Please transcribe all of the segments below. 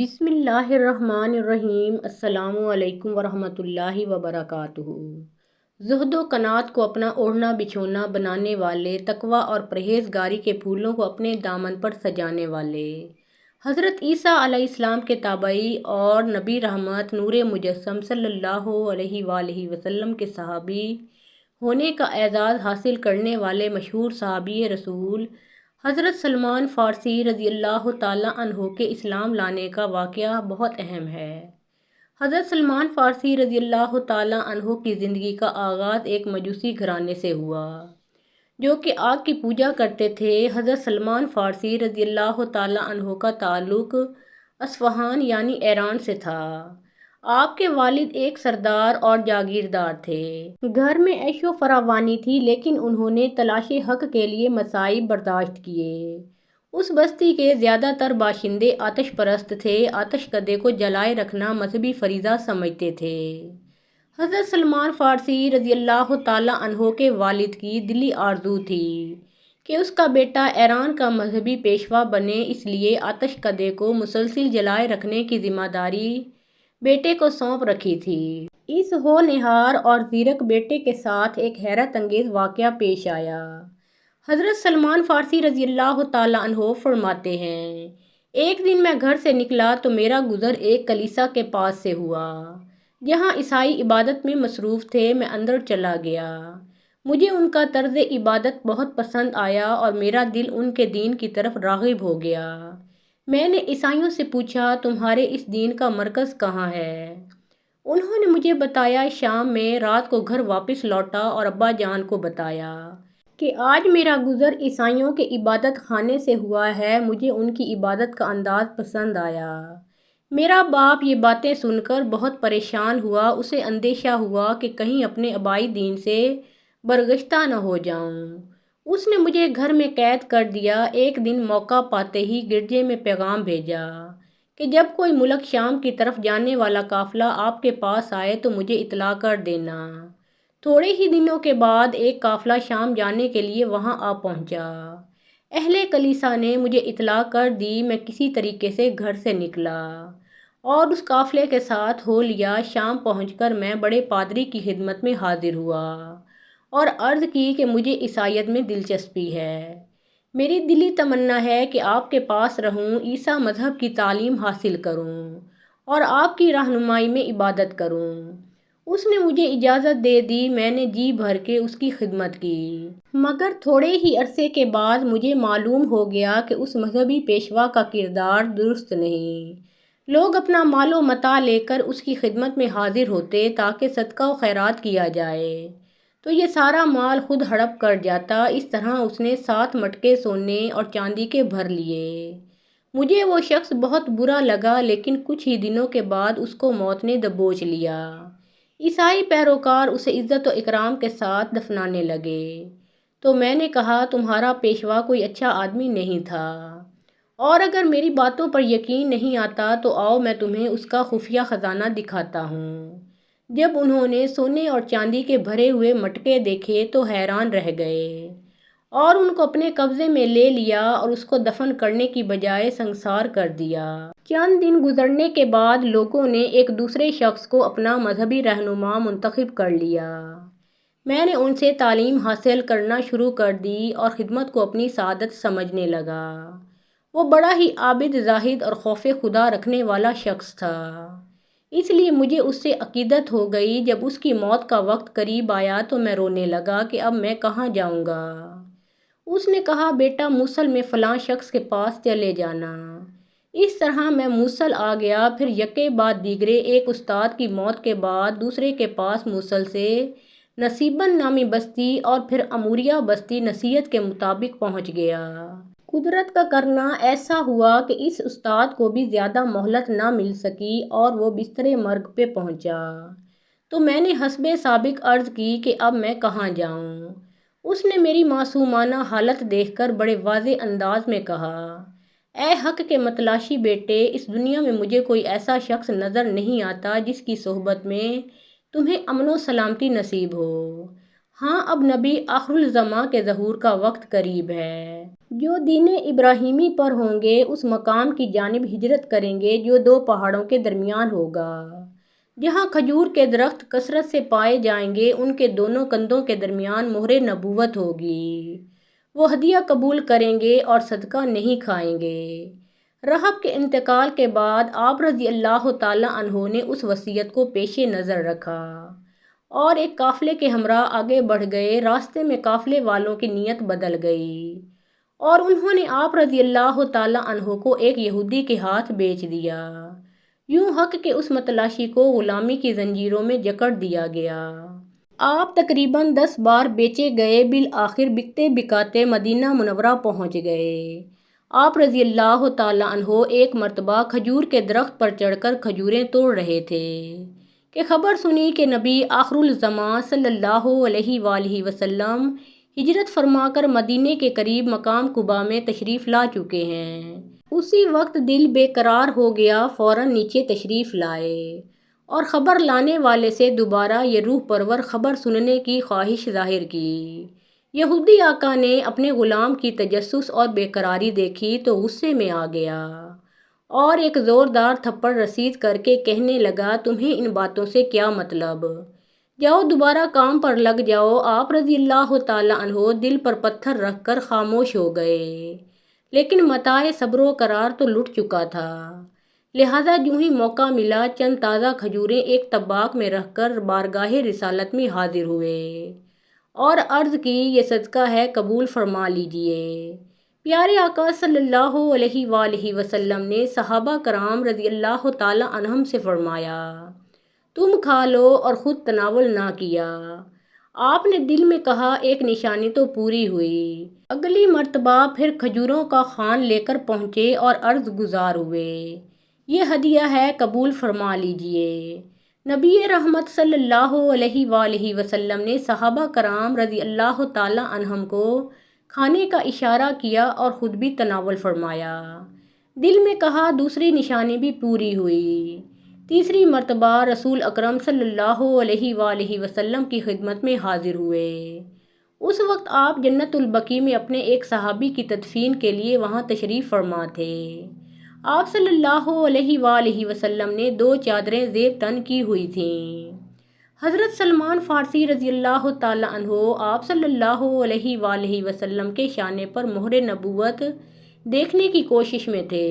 بسم اللہ الرحمن الرحیم۔ السلام علیکم ورحمۃ اللہ وبرکاتہ۔ زہد و قناعت کو اپنا اوڑھنا بچھونا بنانے والے، تقویٰ اور پرہیزگاری کے پھولوں کو اپنے دامن پر سجانے والے، حضرت عیسیٰ علیہ السلام کے تابعی اور نبی رحمت نور مجسم صلی اللہ علیہ وآلہ وسلم کے صحابی ہونے کا اعزاز حاصل کرنے والے مشہور صحابی رسول حضرت سلمان فارسی رضی اللہ تعالیٰ عنہ کے اسلام لانے کا واقعہ بہت اہم ہے۔ حضرت سلمان فارسی رضی اللہ تعالیٰ عنہ کی زندگی کا آغاز ایک مجوسی گھرانے سے ہوا جو کہ آگ کی پوجا کرتے تھے۔ حضرت سلمان فارسی رضی اللہ تعالیٰ عنہ کا تعلق اصفہان یعنی ایران سے تھا۔ آپ کے والد ایک سردار اور جاگیردار تھے۔ گھر میں عیش و فراوانی تھی، لیکن انہوں نے تلاش حق کے لیے مصائب برداشت کیے۔ اس بستی کے زیادہ تر باشندے آتش پرست تھے، آتش کدے کو جلائے رکھنا مذہبی فریضہ سمجھتے تھے۔ حضرت سلمان فارسی رضی اللہ تعالیٰ عنہ کے والد کی دلی آرزو تھی کہ اس کا بیٹا ایران کا مذہبی پیشوا بنے، اس لیے آتش کدے کو مسلسل جلائے رکھنے کی ذمہ داری بیٹے کو سونپ رکھی تھی۔ اس ہونہار اور زیرک بیٹے کے ساتھ ایک حیرت انگیز واقعہ پیش آیا۔ حضرت سلمان فارسی رضی اللہ تعالیٰ عنہ فرماتے ہیں، ایک دن میں گھر سے نکلا تو میرا گزر ایک کلیسا کے پاس سے ہوا جہاں عیسائی عبادت میں مصروف تھے۔ میں اندر چلا گیا، مجھے ان کا طرز عبادت بہت پسند آیا اور میرا دل ان کے دین کی طرف راغب ہو گیا۔ میں نے عیسائیوں سے پوچھا، تمہارے اس دین کا مرکز کہاں ہے؟ انہوں نے مجھے بتایا شام میں۔ رات کو گھر واپس لوٹا اور ابا جان کو بتایا کہ آج میرا گزر عیسائیوں کے عبادت خانے سے ہوا ہے، مجھے ان کی عبادت کا انداز پسند آیا۔ میرا باپ یہ باتیں سن کر بہت پریشان ہوا، اسے اندیشہ ہوا کہ کہیں اپنے آبائی دین سے برگشتہ نہ ہو جاؤں۔ اس نے مجھے گھر میں قید کر دیا۔ ایک دن موقع پاتے ہی گرجے میں پیغام بھیجا کہ جب کوئی ملک شام کی طرف جانے والا قافلہ آپ کے پاس آئے تو مجھے اطلاع کر دینا۔ تھوڑے ہی دنوں کے بعد ایک قافلہ شام جانے کے لیے وہاں آ پہنچا۔ اہل کلیسا نے مجھے اطلاع کر دی۔ میں کسی طریقے سے گھر سے نکلا اور اس قافلے کے ساتھ ہو لیا۔ شام پہنچ کر میں بڑے پادری کی خدمت میں حاضر ہوا اور عرض کی کہ مجھے عیسائیت میں دلچسپی ہے، میری دلی تمنا ہے کہ آپ کے پاس رہوں، عیسیٰ مذہب کی تعلیم حاصل کروں اور آپ کی رہنمائی میں عبادت کروں۔ اس نے مجھے اجازت دے دی۔ میں نے جی بھر کے اس کی خدمت کی، مگر تھوڑے ہی عرصے کے بعد مجھے معلوم ہو گیا کہ اس مذہبی پیشوا کا کردار درست نہیں۔ لوگ اپنا مال و متاع لے کر اس کی خدمت میں حاضر ہوتے تاکہ صدقہ و خیرات کیا جائے، تو یہ سارا مال خود ہڑپ کر جاتا۔ اس طرح اس نے 7 مٹکے سونے اور چاندی کے بھر لیے۔ مجھے وہ شخص بہت برا لگا، لیکن کچھ ہی دنوں کے بعد اس کو موت نے دبوچ لیا۔ عیسائی پیروکار اسے عزت و اکرام کے ساتھ دفنانے لگے۔ تو میں نے کہا، تمہارا پیشوا کوئی اچھا آدمی نہیں تھا، اور اگر میری باتوں پر یقین نہیں آتا تو آؤ میں تمہیں اس کا خفیہ خزانہ دکھاتا ہوں۔ جب انہوں نے سونے اور چاندی کے بھرے ہوئے مٹکے دیکھے تو حیران رہ گئے اور ان کو اپنے قبضے میں لے لیا اور اس کو دفن کرنے کی بجائے سنگسار کر دیا۔ چند دن گزرنے کے بعد لوگوں نے ایک دوسرے شخص کو اپنا مذہبی رہنما منتخب کر لیا۔ میں نے ان سے تعلیم حاصل کرنا شروع کر دی اور خدمت کو اپنی سعادت سمجھنے لگا۔ وہ بڑا ہی عابد، زاہد اور خوف خدا رکھنے والا شخص تھا، اس لیے مجھے اس سے عقیدت ہو گئی۔ جب اس کی موت کا وقت قریب آیا تو میں رونے لگا کہ اب میں کہاں جاؤں گا۔ اس نے کہا، بیٹا موصل میں فلاں شخص کے پاس چلے جانا۔ اس طرح میں موصل آ گیا۔ پھر یکے بعد دیگرے ایک استاد کی موت کے بعد دوسرے کے پاس موصل سے نصیبن نامی بستی اور پھر اموریہ بستی نصیحت کے مطابق پہنچ گیا۔ قدرت کا کرنا ایسا ہوا کہ اس استاد کو بھی زیادہ مہلت نہ مل سکی اور وہ بستر مرگ پہ پہنچا۔ تو میں نے حسب سابق عرض کی کہ اب میں کہاں جاؤں؟ اس نے میری معصومانہ حالت دیکھ کر بڑے واضح انداز میں کہا، اے حق کے متلاشی بیٹے، اس دنیا میں مجھے کوئی ایسا شخص نظر نہیں آتا جس کی صحبت میں تمہیں امن و سلامتی نصیب ہو۔ ہاں، اب نبی آخر الزماں کے ظہور کا وقت قریب ہے۔ جو دین ابراہیمی پر ہوں گے اس مقام کی جانب ہجرت کریں گے جو دو پہاڑوں کے درمیان ہوگا، جہاں کھجور کے درخت کثرت سے پائے جائیں گے، ان کے دونوں کندھوں کے درمیان مہر نبوت ہوگی۔ وہ ہدیہ قبول کریں گے اور صدقہ نہیں کھائیں گے۔ رہب کے انتقال کے بعد آپ رضی اللہ تعالیٰ عنہ نے اس وصیت کو پیش نظر رکھا اور ایک قافلے کے ہمراہ آگے بڑھ گئے۔ راستے میں قافلے والوں کی نیت بدل گئی اور انہوں نے آپ رضی اللہ تعالیٰ عنہ کو ایک یہودی کے ہاتھ بیچ دیا۔ یوں حق کے اس متلاشی کو غلامی کی زنجیروں میں جکڑ دیا گیا۔ آپ تقریباً 10 بار بیچے گئے، بالآخر بکتے بکاتے مدینہ منورہ پہنچ گئے۔ آپ رضی اللہ تعالیٰ عنہ ایک مرتبہ کھجور کے درخت پر چڑھ کر کھجوریں توڑ رہے تھے کہ خبر سنی کہ نبی آخر الزماں صلی اللہ علیہ وآلہ وسلم ہجرت فرما کر مدینے کے قریب مقام قباء میں تشریف لا چکے ہیں۔ اسی وقت دل بے قرار ہو گیا، فوراً نیچے تشریف لائے اور خبر لانے والے سے دوبارہ یہ روح پرور خبر سننے کی خواہش ظاہر کی۔ یہودی آقا نے اپنے غلام کی تجسس اور بے قراری دیکھی تو غصے میں آ گیا اور ایک زوردار تھپڑ رسید کر کے کہنے لگا، تمہیں ان باتوں سے کیا مطلب؟ جاؤ دوبارہ کام پر لگ جاؤ۔ آپ رضی اللہ تعالیٰ عنہ دل پر پتھر رکھ کر خاموش ہو گئے، لیکن متاع صبر و قرار تو لٹ چکا تھا، لہذا جوں ہی موقع ملا چند تازہ کھجوریں ایک طباق میں رکھ کر بارگاہ رسالت میں حاضر ہوئے اور عرض کی، یہ صدقہ ہے، قبول فرما لیجئے۔ پیارے آقا صلی اللہ علیہ وآلہ وسلم نے صحابہ کرام رضی اللہ تعالیٰ عنہم سے فرمایا، تم کھا لو، اور خود تناول نہ کیا۔ آپ نے دل میں کہا، ایک نشانی تو پوری ہوئی۔ اگلی مرتبہ پھر کھجوروں کا خوان لے کر پہنچے اور عرض گزار ہوئے، یہ ہدیہ ہے، قبول فرما لیجئے۔ نبی رحمت صلی اللہ علیہ وآلہ وسلم نے صحابہ کرام رضی اللہ تعالیٰ عنہم کو کھانے کا اشارہ کیا اور خود بھی تناول فرمایا۔ دل میں کہا، دوسری نشانی بھی پوری ہوئی۔ تیسری مرتبہ رسول اکرم صلی اللہ علیہ وآلہ وسلم کی خدمت میں حاضر ہوئے۔ اس وقت آپ جنت البقیع میں اپنے ایک صحابی کی تدفین کے لیے وہاں تشریف فرما تھے۔ آپ صلی اللہ علیہ وآلہ وسلم نے 2 چادریں زیب تن کی ہوئی تھیں۔ حضرت سلمان فارسی رضی اللہ تعالیٰ عنہ آپ صلی اللہ علیہ وآلہ وسلم کے شانے پر مہر نبوت دیکھنے کی کوشش میں تھے،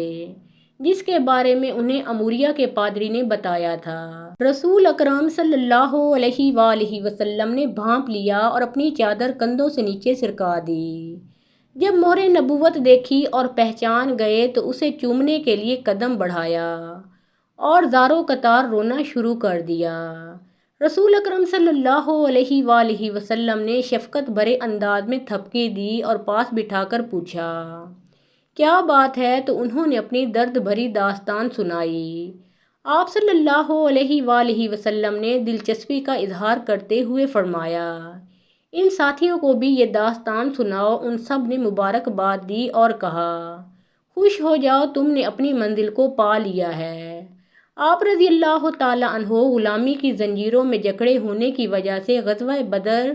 جس کے بارے میں انہیں اموریہ کے پادری نے بتایا تھا۔ رسول اکرم صلی اللہ علیہ وآلہ وسلم نے بھانپ لیا اور اپنی چادر کندھوں سے نیچے سرکا دی۔ جب مہر نبوت دیکھی اور پہچان گئے تو اسے چومنے کے لیے قدم بڑھایا اور زارو قطار رونا شروع کر دیا۔ رسول اکرم صلی اللہ علیہ وآلہ وسلم نے شفقت بھرے انداز میں تھپکی دی اور پاس بٹھا کر پوچھا، کیا بات ہے؟ تو انہوں نے اپنی درد بھری داستان سنائی۔ آپ صلی اللہ علیہ وآلہ وسلم نے دلچسپی کا اظہار کرتے ہوئے فرمایا، ان ساتھیوں کو بھی یہ داستان سناؤ۔ ان سب نے مبارکباد دی اور کہا، خوش ہو جاؤ، تم نے اپنی منزل کو پا لیا ہے۔ آپ رضی اللہ تعالیٰ عنہ غلامی کی زنجیروں میں جکڑے ہونے کی وجہ سے غزوہ بدر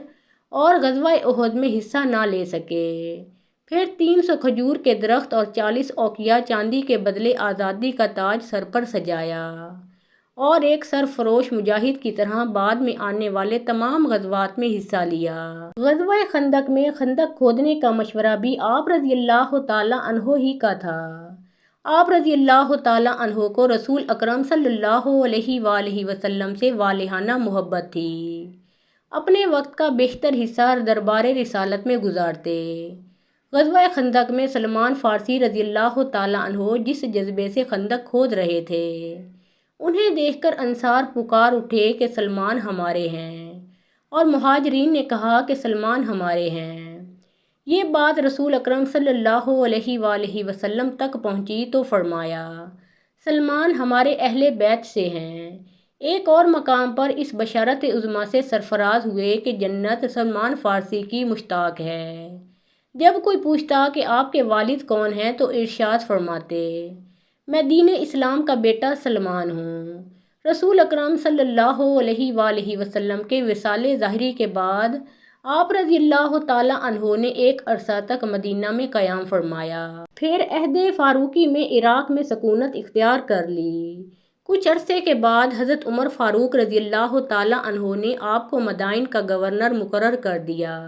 اور غزوہ احد میں حصہ نہ لے سکے۔ پھر 300 کھجور کے درخت اور 40 اوقیہ چاندی کے بدلے آزادی کا تاج سر پر سجایا اور ایک سرفروش مجاہد کی طرح بعد میں آنے والے تمام غزوات میں حصہ لیا۔ غزوہ خندق میں خندق کھودنے کا مشورہ بھی آپ رضی اللہ تعالیٰ عنہ ہی کا تھا۔ آپ رضی اللہ تعالیٰ عنہ کو رسول اکرم صلی اللہ علیہ وآلہ وسلم سے والہانہ محبت تھی۔ اپنے وقت کا بیشتر حصہ دربار رسالت میں گزارتے۔ غزوہ خندق میں سلمان فارسی رضی اللہ تعالیٰ عنہ جس جذبے سے خندق کھود رہے تھے، انہیں دیکھ کر انصار پکار اٹھے کہ سلمان ہمارے ہیں، اور مہاجرین نے کہا کہ سلمان ہمارے ہیں۔ یہ بات رسول اکرم صلی اللہ علیہ وآلہ وسلم تک پہنچی تو فرمایا، سلمان ہمارے اہل بیت سے ہیں۔ ایک اور مقام پر اس بشارت عظمیٰ سے سرفراز ہوئے کہ جنت سلمان فارسی کی مشتاق ہے۔ جب کوئی پوچھتا کہ آپ کے والد کون ہیں تو ارشاد فرماتے، میں دین اسلام کا بیٹا سلمان ہوں۔ رسول اکرم صلی اللہ علیہ وآلہ وسلم کے وصال ظاہری کے بعد آپ رضی اللہ تعالیٰ عنہ نے ایک عرصہ تک مدینہ میں قیام فرمایا، پھر عہد فاروقی میں عراق میں سکونت اختیار کر لی۔ کچھ عرصے کے بعد حضرت عمر فاروق رضی اللہ تعالیٰ عنہ نے آپ کو مدائن کا گورنر مقرر کر دیا۔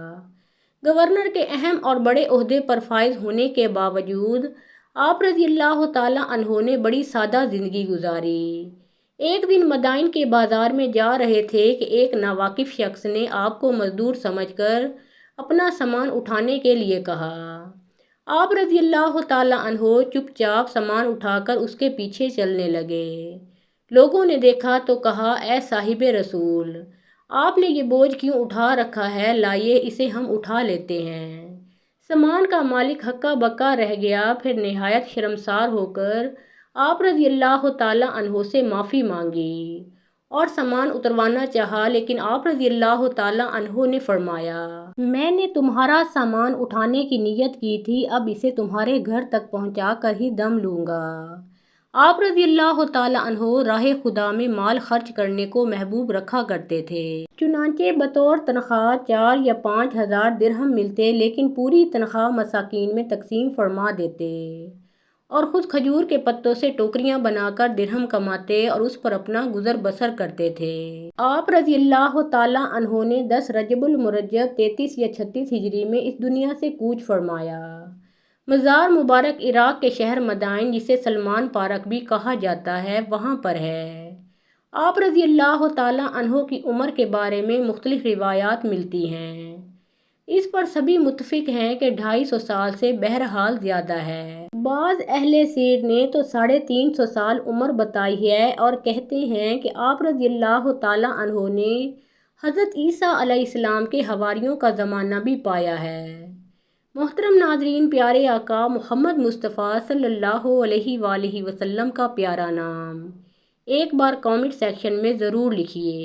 گورنر کے اہم اور بڑے عہدے پر فائز ہونے کے باوجود آپ رضی اللہ تعالیٰ عنہ نے بڑی سادہ زندگی گزاری۔ ایک دن مدائن کے بازار میں جا رہے تھے کہ ایک ناواقف شخص نے آپ کو مزدور سمجھ کر اپنا سامان اٹھانے کے لیے کہا۔ آپ رضی اللہ تعالیٰ عنہ چپ چاپ سامان اٹھا کر اس کے پیچھے چلنے لگے۔ لوگوں نے دیکھا تو کہا، اے صاحب رسول، آپ نے یہ بوجھ کیوں اٹھا رکھا ہے؟ لائیے اسے ہم اٹھا لیتے ہیں۔ سامان کا مالک ہکا بکا رہ گیا، پھر نہایت شرمسار ہو کر آپ رضی اللہ تعالیٰ عنہ سے معافی مانگی اور سامان اتروانا چاہا، لیکن آپ رضی اللہ تعالیٰ عنہ نے فرمایا، میں نے تمہارا سامان اٹھانے کی نیت کی تھی، اب اسے تمہارے گھر تک پہنچا کر ہی دم لوں گا۔ آپ رضی اللہ تعالیٰ عنہ راہ خدا میں مال خرچ کرنے کو محبوب رکھا کرتے تھے، چنانچہ بطور تنخواہ 4 یا 5 ہزار درہم ملتے، لیکن پوری تنخواہ مساکین میں تقسیم فرما دیتے اور خود کھجور کے پتوں سے ٹوکریاں بنا کر درہم کماتے اور اس پر اپنا گزر بسر کرتے تھے۔ آپ رضی اللہ تعالیٰ عنہ نے 10 رجب المرجب 33 یا 36 ہجری میں اس دنیا سے کوچ فرمایا۔ مزار مبارک عراق کے شہر مدائن، جسے سلمان پارک بھی کہا جاتا ہے، وہاں پر ہے۔ آپ رضی اللہ تعالیٰ عنہ کی عمر کے بارے میں مختلف روایات ملتی ہیں۔ اس پر سبھی متفق ہیں کہ 250 سال سے بہرحال زیادہ ہے۔ بعض اہل سیر نے تو 350 سال عمر بتائی ہے اور کہتے ہیں کہ آپ رضی اللہ تعالیٰ عنہ نے حضرت عیسیٰ علیہ السلام کے حواریوں کا زمانہ بھی پایا ہے۔ محترم ناظرین، پیارے آقا محمد مصطفیٰ صلی اللہ علیہ وآلہ وسلم کا پیارا نام ایک بار کامنٹ سیکشن میں ضرور لکھیے۔